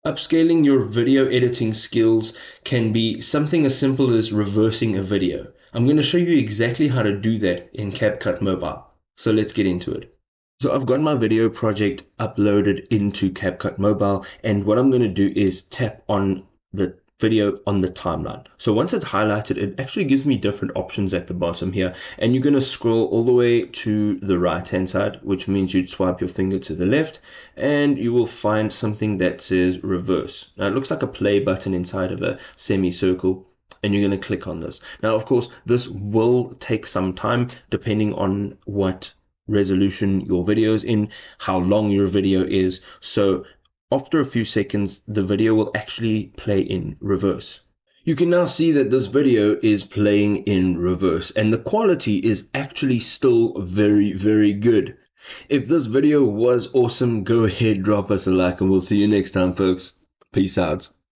Upscaling your video editing skills can be something as simple as reversing a video. I'm going to show you exactly how to do that in CapCut Mobile. So let's get into it. So I've got my video project uploaded into CapCut Mobile, and what I'm going to do is tap on the video on the timeline. So once it's highlighted, it actually gives me different options at the bottom here, and you're going to scroll all the way to the right hand side, which means you'd swipe your finger to the left, and you will find something that says reverse. Now it looks like a play button inside of a semicircle, and you're going to click on this. Now, of course, this will take some time depending on what resolution your video is in, how long your video is. So after a few seconds, the video will actually play in reverse. You can now see that this video is playing in reverse, and the quality is actually still very, very good. If this video was awesome, go ahead, drop us a like, and we'll see you next time, folks. Peace out.